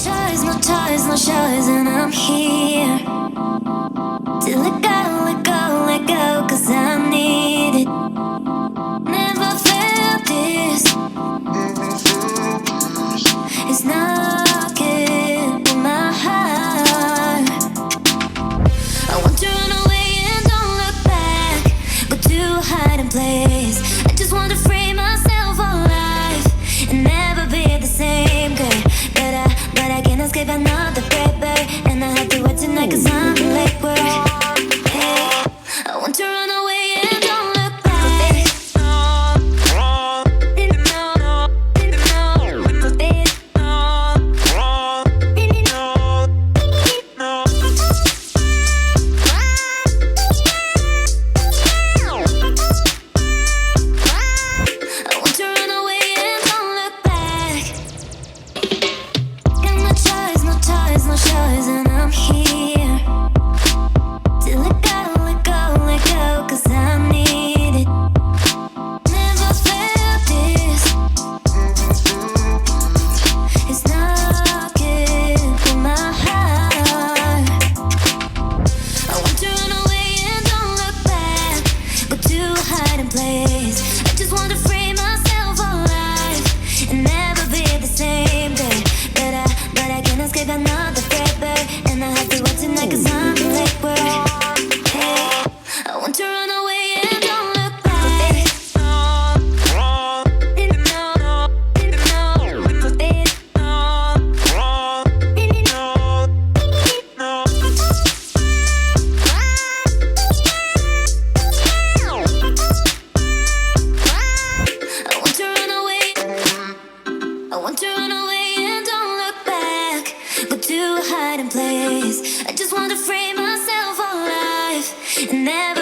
no choice, and I'm here to let go, 'cause I need it. Never felt this. It's knocking in my heart. I want to run away and don't look back, but to hide in place. I just want to free myself alive and never be the same girl. But I can't escape another paper, and I have to wait tonight 'cause I'm late work. Hey, I want to run away and don't look back. No choice, and I'm here to let go, 'cause I need it. Never felt this. It's knocking in my heart. I want to run away and don't look back, but to hide in place. I just want to free myself alive and never be the same girl. But I can't escape another paper, and I have to wait tonight 'cause I'm late work. Hey, I want to run away and don't look back. I want to run away. I want to run away and don't look back, but to hide in place. I just want to free myself alive and never